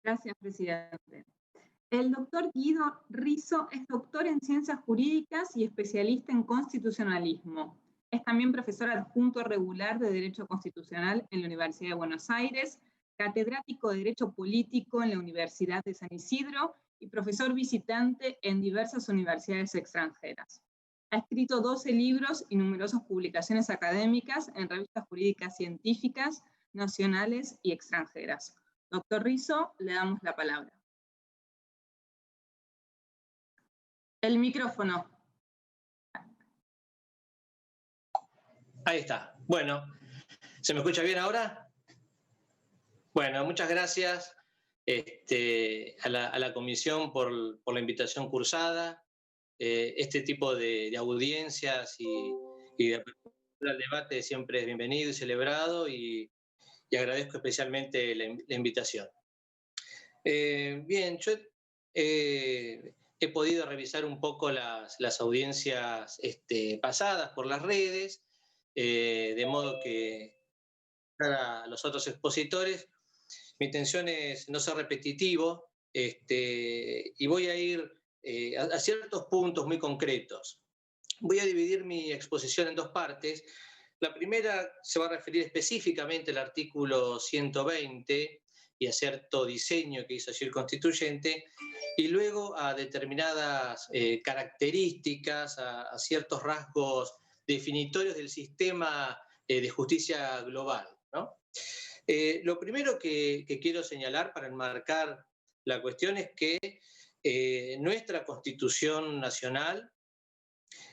Gracias, presidente. El doctor Guido Risso es doctor en Ciencias Jurídicas y especialista en constitucionalismo. Es también profesor adjunto regular de Derecho Constitucional en la Universidad de Buenos Aires, catedrático de Derecho Político en la Universidad de San Isidro y profesor visitante en diversas universidades extranjeras. Ha escrito 12 libros y numerosas publicaciones académicas en revistas jurídicas científicas, nacionales y extranjeras. Doctor Risso, le damos la palabra. El micrófono. Ahí está. Bueno, ¿se me escucha bien ahora? Bueno, muchas gracias a la comisión por la invitación cursada. Este tipo de audiencias y de apertura al debate siempre es bienvenido y celebrado y agradezco especialmente la invitación. Bien, yo he podido revisar un poco las audiencias pasadas por las redes, de modo que para los otros expositores mi intención es no ser repetitivo y voy a ir a ciertos puntos muy concretos. Voy a dividir mi exposición en dos partes. La primera se va a referir específicamente al artículo 120 y a cierto diseño que hizo allí el constituyente, y luego a determinadas características, a ciertos rasgos definitorios del sistema de justicia global, ¿no? Lo primero que quiero señalar para enmarcar la cuestión es que nuestra Constitución Nacional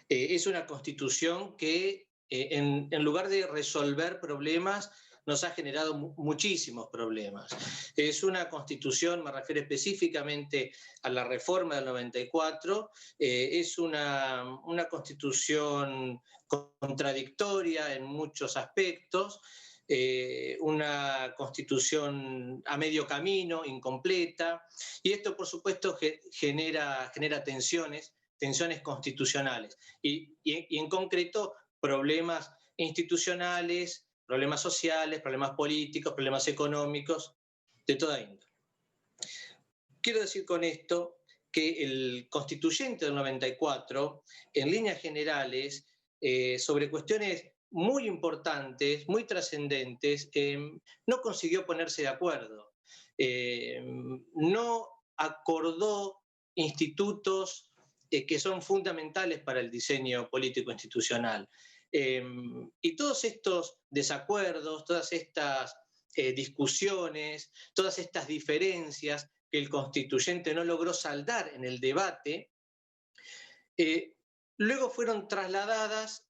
es una Constitución que en lugar de resolver problemas nos ha generado muchísimos problemas. Es una Constitución, me refiero específicamente a la reforma del 94, es una Constitución contradictoria en muchos aspectos, una Constitución a medio camino, incompleta, y esto por supuesto genera tensiones constitucionales y en concreto problemas institucionales, problemas sociales, problemas políticos, problemas económicos, de toda índole. Quiero decir con esto que el constituyente del 94, en líneas generales, sobre cuestiones muy importantes, muy trascendentes, no consiguió ponerse de acuerdo, no acordó institutos que son fundamentales para el diseño político institucional. Y todos estos desacuerdos, todas estas discusiones, todas estas diferencias que el constituyente no logró saldar en el debate, luego fueron trasladadas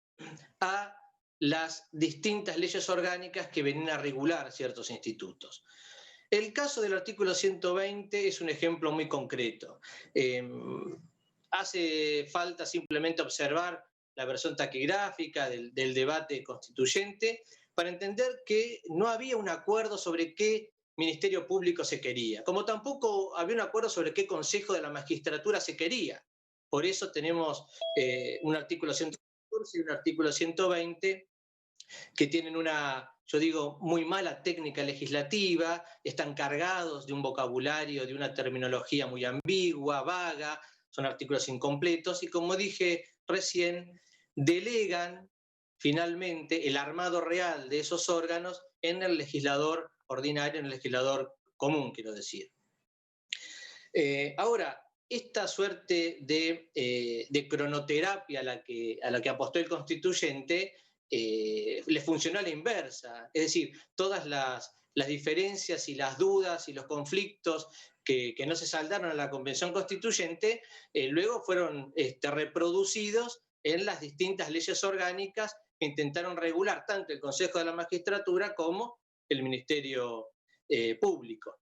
a las distintas leyes orgánicas que venían a regular ciertos institutos. El caso del artículo 120 es un ejemplo muy concreto. Hace falta simplemente observar la versión taquigráfica del debate constituyente para entender que no había un acuerdo sobre qué ministerio público se quería, como tampoco había un acuerdo sobre qué consejo de la magistratura se quería. Por eso tenemos un artículo 114 y un artículo 120 que tienen una, yo digo, muy mala técnica legislativa, están cargados de un vocabulario, de una terminología muy ambigua, vaga, son artículos incompletos y, como dije recién, delegan finalmente el armado real de esos órganos en el legislador ordinario, en el legislador común, quiero decir. Ahora, esta suerte de cronoterapia a la que apostó el constituyente le funcionó a la inversa, es decir, todas las diferencias y las dudas y los conflictos que no se saldaron a la Convención Constituyente, luego fueron reproducidos en las distintas leyes orgánicas que intentaron regular tanto el Consejo de la Magistratura como el Ministerio Público.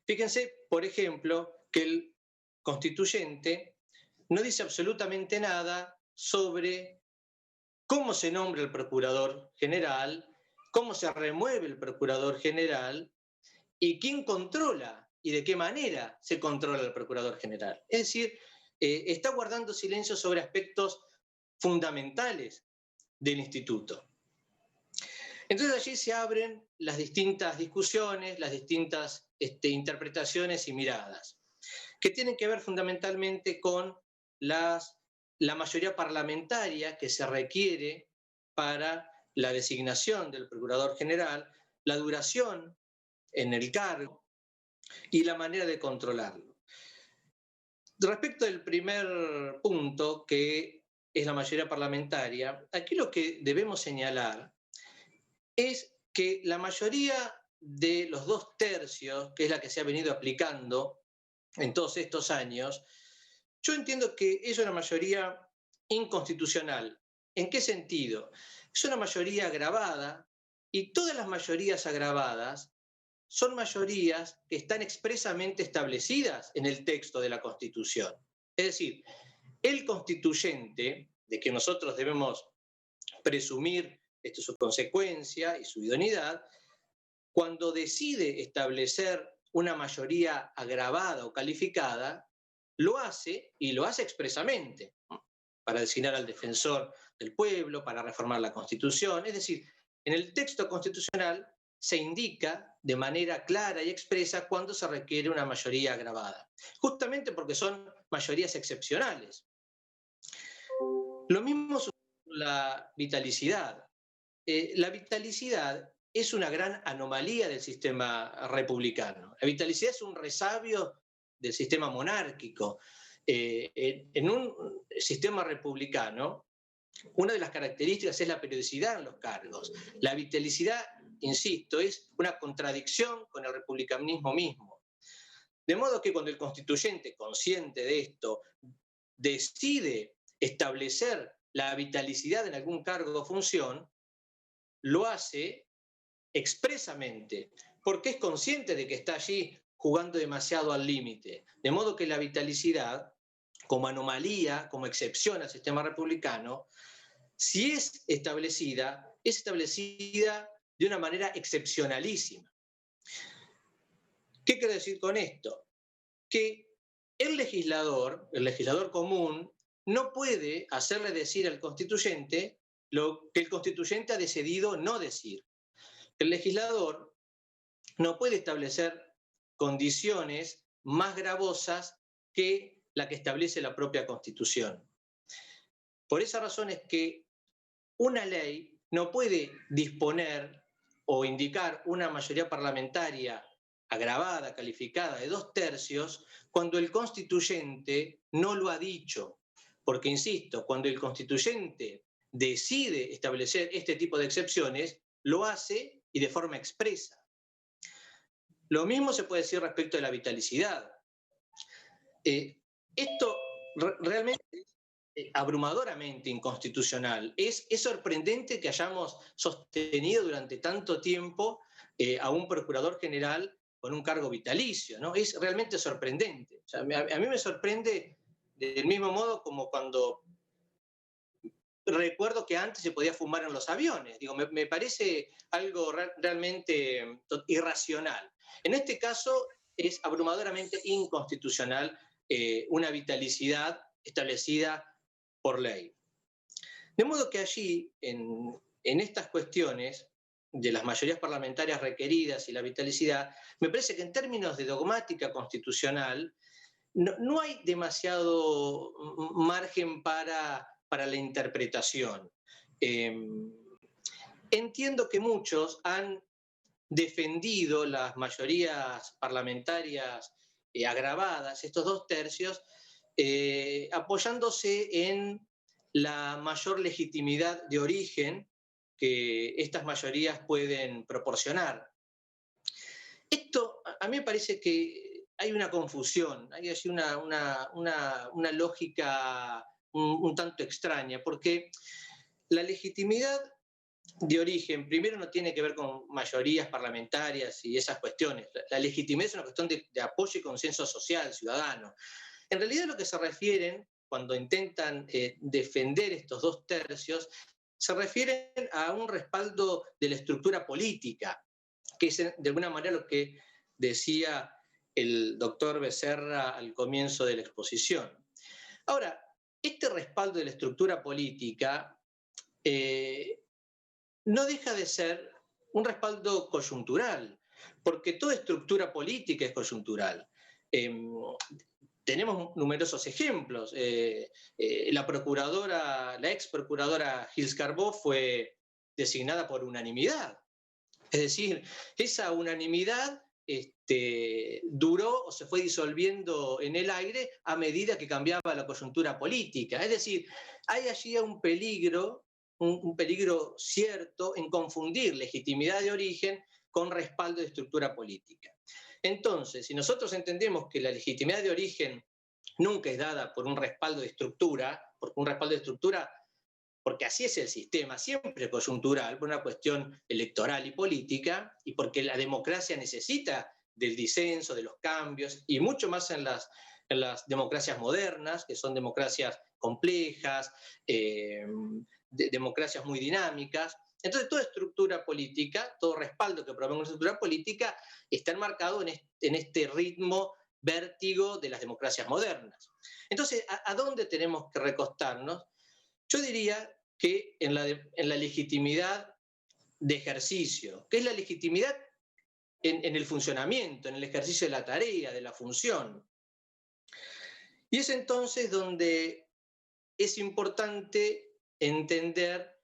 Fíjense, por ejemplo, que el constituyente no dice absolutamente nada sobre cómo se nombra el procurador general, cómo se remueve el procurador general y quién controla y de qué manera se controla el procurador general. Es decir, está guardando silencio sobre aspectos fundamentales del instituto. Entonces allí se abren las distintas discusiones, las distintas interpretaciones y miradas, que tienen que ver fundamentalmente con la mayoría parlamentaria que se requiere para la designación del Procurador General, la duración en el cargo y la manera de controlarlo. Respecto del primer punto, que es la mayoría parlamentaria, aquí lo que debemos señalar es que la mayoría de los 2/3, que es la que se ha venido aplicando en todos estos años, yo entiendo que es una mayoría inconstitucional. ¿En qué sentido? Es una mayoría agravada, y todas las mayorías agravadas son mayorías que están expresamente establecidas en el texto de la Constitución. Es decir, el constituyente, de que nosotros debemos presumir su consecuencia y su idoneidad, cuando decide establecer una mayoría agravada o calificada, lo hace, y lo hace expresamente, para designar al defensor del pueblo, para reformar la Constitución. Es decir, en el texto constitucional se indica de manera clara y expresa cuándo se requiere una mayoría agravada, justamente porque son mayorías excepcionales. Lo mismo sucede con la vitalicidad. La vitalicidad es una gran anomalía del sistema republicano. La vitalicidad es un resabio del sistema monárquico. En un sistema republicano, una de las características es la periodicidad en los cargos. La vitalicidad, insisto, es una contradicción con el republicanismo mismo. De modo que cuando el constituyente, consciente de esto, decide establecer la vitalicidad en algún cargo o función, lo hace expresamente, porque es consciente de que está allí jugando demasiado al límite. De modo que la vitalicidad, como anomalía, como excepción al sistema republicano, si es establecida de una excepcionalísima. Excepcionalísima. ¿Qué quiero decir con esto? Que el legislador común, no puede hacerle decir al constituyente lo que el constituyente ha decidido no decir. El legislador no puede establecer condiciones más gravosas que la que establece la propia Constitución. Por esa razón es que una ley no puede disponer o indicar una mayoría parlamentaria agravada, calificada de 2/3, cuando el constituyente no lo ha dicho. Porque, insisto, cuando el constituyente decide establecer este tipo de excepciones, lo hace y de forma expresa. Lo mismo se puede decir respecto de la vitalicidad. Esto realmente es abrumadoramente inconstitucional. Es sorprendente que hayamos sostenido durante tanto tiempo a un procurador general con un cargo vitalicio, ¿no? Es realmente sorprendente. O sea, a mí me sorprende del mismo modo como cuando recuerdo que antes se podía fumar en los aviones. Digo, me parece algo realmente irracional. En este caso es abrumadoramente inconstitucional una vitalicidad establecida por ley. De modo que allí, en estas cuestiones de las mayorías parlamentarias requeridas y la vitalicidad, me parece que en términos de dogmática constitucional no hay demasiado margen para la interpretación. Entiendo que muchos han defendido las mayorías parlamentarias agravadas, estos 2/3, apoyándose en la mayor legitimidad de origen que estas mayorías pueden proporcionar. Esto a mí me parece que hay una confusión, hay así una lógica un tanto extraña, porque la legitimidad de origen, primero, no tiene que ver con mayorías parlamentarias y esas cuestiones. La legitimidad es una cuestión de apoyo y consenso social, ciudadano. En realidad, lo que se refieren cuando intentan defender estos 2/3, se refieren a un respaldo de la estructura política, que es de alguna manera lo que decía el doctor Becerra al comienzo de la exposición. Ahora, este respaldo de la estructura política no deja de ser un respaldo coyuntural, porque toda estructura política es coyuntural. Tenemos numerosos ejemplos. La ex procuradora Gils Carbó fue designada por unanimidad. Es decir, esa unanimidad duró o se fue disolviendo en el aire a medida que cambiaba la coyuntura política. Es decir, hay allí un peligro cierto en confundir legitimidad de origen con respaldo de estructura política. Entonces, si nosotros entendemos que la legitimidad de origen nunca es dada por un respaldo de estructura, porque así es el sistema, siempre coyuntural, por una cuestión electoral y política, y porque la democracia necesita del disenso, de los cambios, y mucho más en las democracias modernas, que son democracias complejas, democracias muy dinámicas. Entonces, toda estructura política, todo respaldo que provenga de una estructura política, está enmarcado en este ritmo vértigo de las democracias modernas. Entonces, ¿a dónde tenemos que recostarnos? Yo diría que en la legitimidad de ejercicio, que es la legitimidad en el funcionamiento, en el ejercicio de la tarea, de la función. Y es entonces donde es importante entender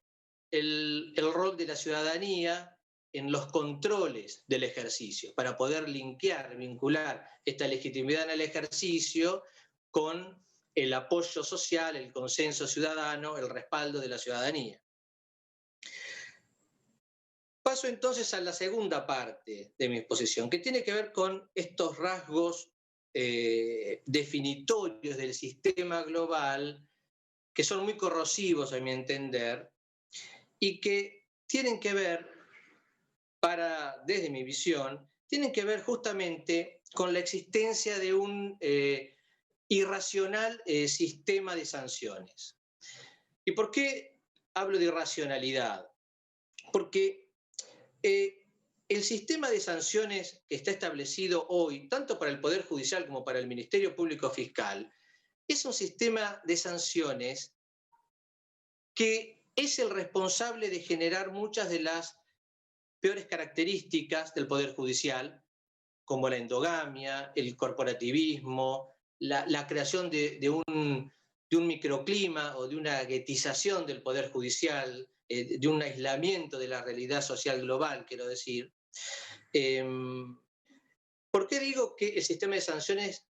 el rol de la ciudadanía en los controles del ejercicio, para poder vincular esta legitimidad en el ejercicio con el apoyo social, el consenso ciudadano, el respaldo de la ciudadanía. Paso entonces a la segunda parte de mi exposición, que tiene que ver con estos rasgos definitorios del sistema global, que son muy corrosivos a mi entender, y que tienen que ver, desde mi visión, tienen que ver justamente con la existencia de un irracional sistema de sanciones. ¿Y por qué hablo de irracionalidad? Porque el sistema de sanciones que está establecido hoy, tanto para el Poder Judicial como para el Ministerio Público Fiscal, es un sistema de sanciones que es el responsable de generar muchas de las peores características del Poder Judicial, como la endogamia, el corporativismo, la creación de un microclima o de una guetización del Poder Judicial, de un aislamiento de la realidad social global, quiero decir. ¿Por qué digo que el sistema de sanciones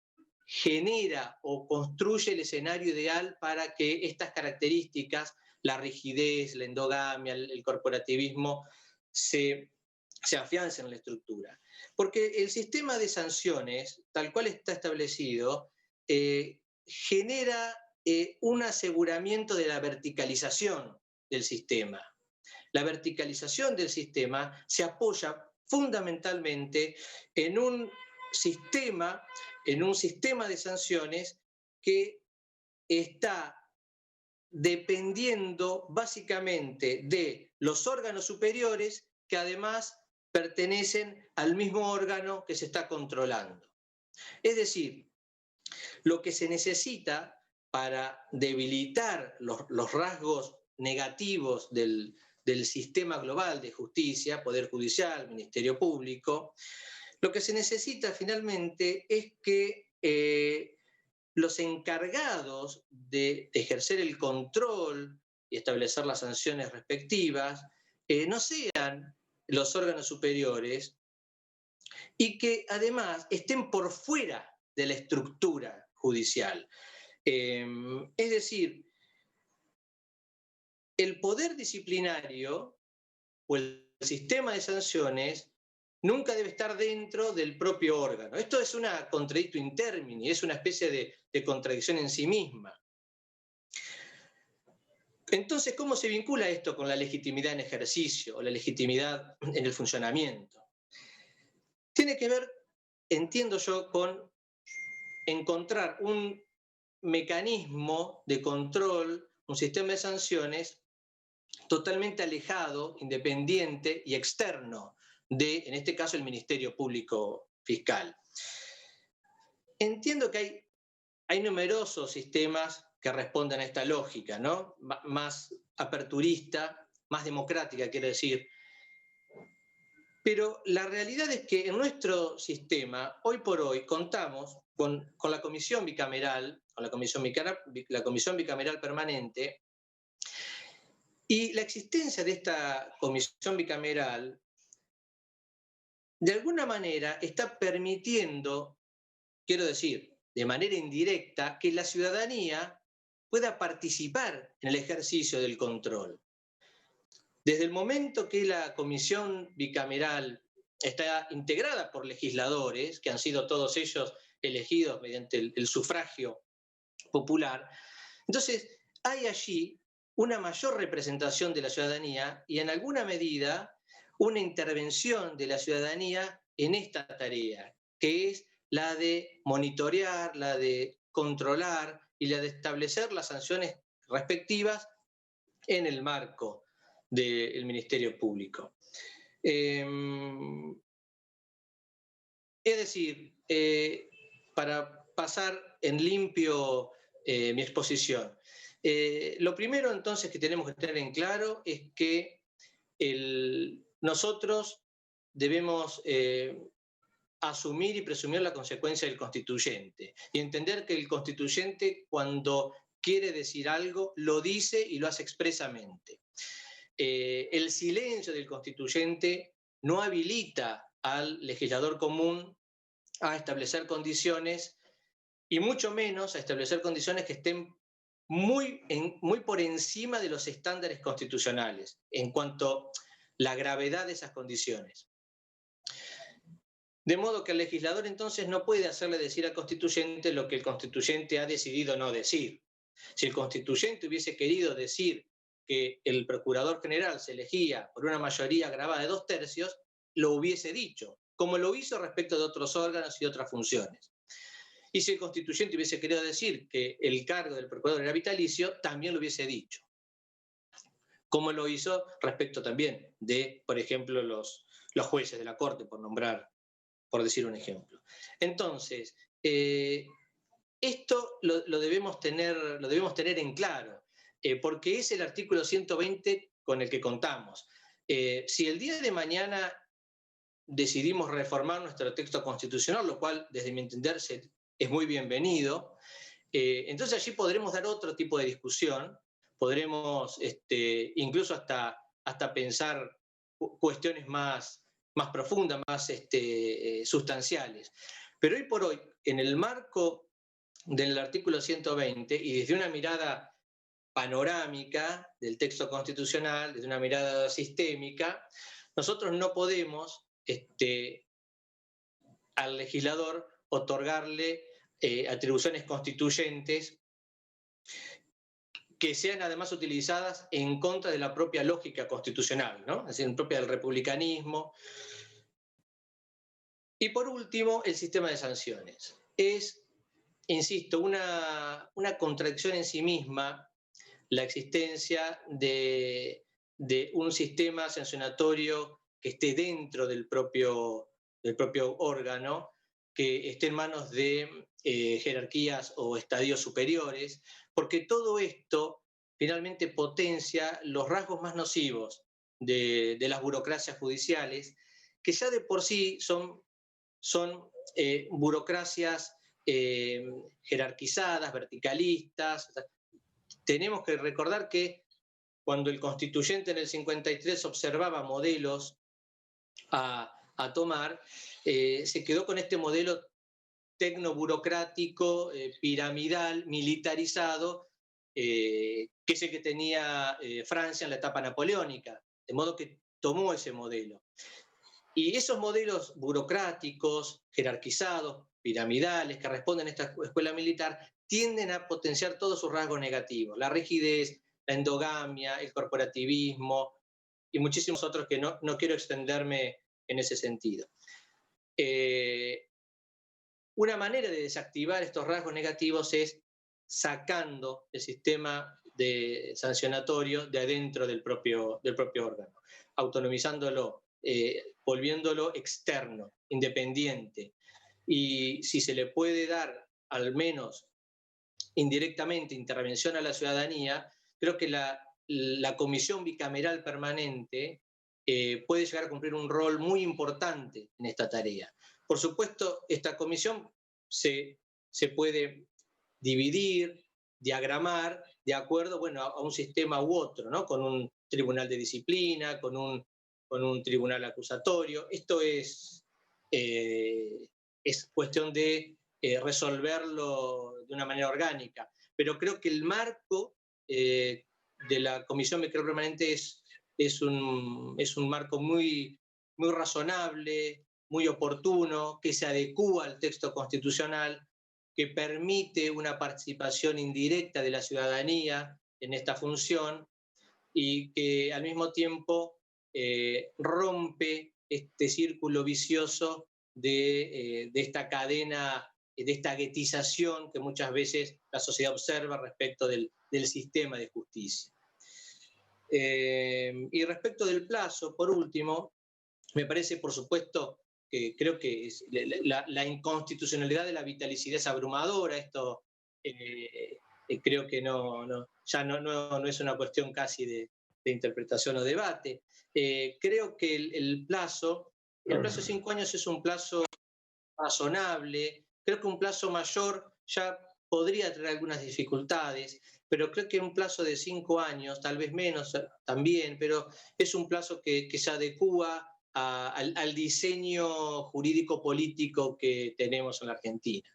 genera o construye el escenario ideal para que estas características, la rigidez, la endogamia, el corporativismo, se afiancen en la estructura? Porque el sistema de sanciones, tal cual está establecido, genera un aseguramiento de la verticalización del sistema. La verticalización del sistema se apoya fundamentalmente en un sistema de sanciones que está dependiendo básicamente de los órganos superiores, que además pertenecen al mismo órgano que se está controlando. Es decir, lo que se necesita para debilitar los rasgos negativos del sistema global de justicia, Poder Judicial, Ministerio Público, lo que se necesita finalmente es que los encargados de ejercer el control y establecer las sanciones respectivas no sean los órganos superiores y que además estén por fuera de la estructura judicial. Es decir, el poder disciplinario o el sistema de sanciones nunca debe estar dentro del propio órgano. Esto es una contradictio in termini, es una especie de contradicción en sí misma. Entonces, ¿cómo se vincula esto con la legitimidad en ejercicio o la legitimidad en el funcionamiento? Tiene que ver, entiendo yo, con encontrar un mecanismo de control, un sistema de sanciones totalmente alejado, independiente y externo de, en este caso, el Ministerio Público Fiscal. Entiendo que hay numerosos sistemas que responden a esta lógica, ¿no? Más aperturista, más democrática, quiero decir. Pero la realidad es que en nuestro sistema, hoy por hoy, contamos con la comisión bicameral, con la comisión bicameral permanente, y la existencia de esta comisión bicameral, de alguna manera, está permitiendo, quiero decir, de manera indirecta, que la ciudadanía pueda participar en el ejercicio del control. Desde el momento que la comisión bicameral está integrada por legisladores, que han sido todos ellos elegidos mediante el sufragio popular, entonces hay allí una mayor representación de la ciudadanía y en alguna medida una intervención de la ciudadanía en esta tarea, que es la de monitorear, la de controlar y la de establecer las sanciones respectivas en el marco del Ministerio Público. Es decir, para pasar en limpio mi exposición, lo primero entonces que tenemos que tener en claro es que nosotros debemos asumir y presumir la consecuencia del constituyente y entender que el constituyente, cuando quiere decir algo, lo dice y lo hace expresamente. El silencio del constituyente no habilita al legislador común a establecer condiciones y mucho menos a establecer condiciones que estén muy por encima de los estándares constitucionales en cuanto a la gravedad de esas condiciones. De modo que el legislador entonces no puede hacerle decir al constituyente lo que el constituyente ha decidido no decir. Si el constituyente hubiese querido decir que el procurador general se elegía por una mayoría agravada de 2/3, lo hubiese dicho, como lo hizo respecto de otros órganos y otras funciones. Y si el constituyente hubiese querido decir que el cargo del procurador era vitalicio, también lo hubiese dicho, como lo hizo respecto también de, por ejemplo, los jueces de la Corte, por decir un ejemplo. Entonces, esto lo debemos tener en claro, porque es el artículo 120 con el que contamos. Si el día de mañana decidimos reformar nuestro texto constitucional, lo cual desde mi entender es muy bienvenido, entonces allí podremos dar otro tipo de discusión, podremos incluso hasta pensar cuestiones más profundas, más sustanciales. Pero hoy por hoy, en el marco del artículo 120 y desde una mirada panorámica del texto constitucional, desde una mirada sistémica, nosotros no podemos al legislador otorgarle atribuciones constituyentes que sean además utilizadas en contra de la propia lógica constitucional, ¿no? Es decir, propia del republicanismo. Y por último, el sistema de sanciones. Es, insisto, una contradicción en sí misma la existencia de un sistema sancionatorio que esté dentro del propio órgano, que esté en manos de jerarquías o estadios superiores, porque todo esto finalmente potencia los rasgos más nocivos de las burocracias judiciales, que ya de por sí son burocracias jerarquizadas, verticalistas. Tenemos que recordar que cuando el constituyente en el 53 observaba modelos a tomar, se quedó con este modelo tecnoburocrático, piramidal, militarizado, que es el que tenía Francia en la etapa napoleónica, de modo que tomó ese modelo. Y esos modelos burocráticos, jerarquizados, piramidales, que responden a esta escuela militar, tienden a potenciar todos sus rasgos negativos, la rigidez, la endogamia, el corporativismo y muchísimos otros que no quiero extenderme en ese sentido. Una manera de desactivar estos rasgos negativos es sacando el sistema de sancionatorio de adentro del propio órgano, autonomizándolo, volviéndolo externo, independiente. Y si se le puede dar al menos indirectamente intervención a la ciudadanía, creo que la comisión bicameral permanente puede llegar a cumplir un rol muy importante en esta tarea. Por supuesto, esta comisión se puede dividir, diagramar de acuerdo, bueno, a un sistema u otro, ¿no? Con un tribunal de disciplina, con un tribunal acusatorio. Esto es cuestión de resolverlo de una manera orgánica. Pero creo que el marco de la Comisión Micro Permanente es un marco muy, muy razonable, muy oportuno, que se adecúa al texto constitucional, que permite una participación indirecta de la ciudadanía en esta función y que al mismo tiempo rompe este círculo vicioso de esta cadena, de esta guetización que muchas veces la sociedad observa respecto del sistema de justicia. Y respecto del plazo, por último, me parece, por supuesto, que creo que la inconstitucionalidad de la vitalicidad es abrumadora. Esto creo que ya no es una cuestión casi de interpretación o debate. Creo que el plazo de 5 años es un plazo razonable. Creo que un plazo mayor ya podría traer algunas dificultades, pero creo que un plazo de 5 años, tal vez menos también, pero es un plazo que se adecúa al diseño jurídico-político que tenemos en la Argentina.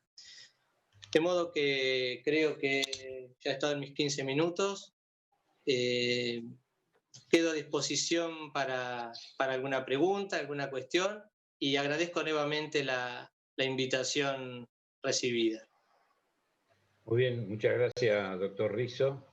De modo que creo que ya he estado en mis 15 minutos. Quedo a disposición para alguna pregunta, alguna cuestión, y agradezco nuevamente la invitación recibida. Muy bien, muchas gracias, doctor Risso.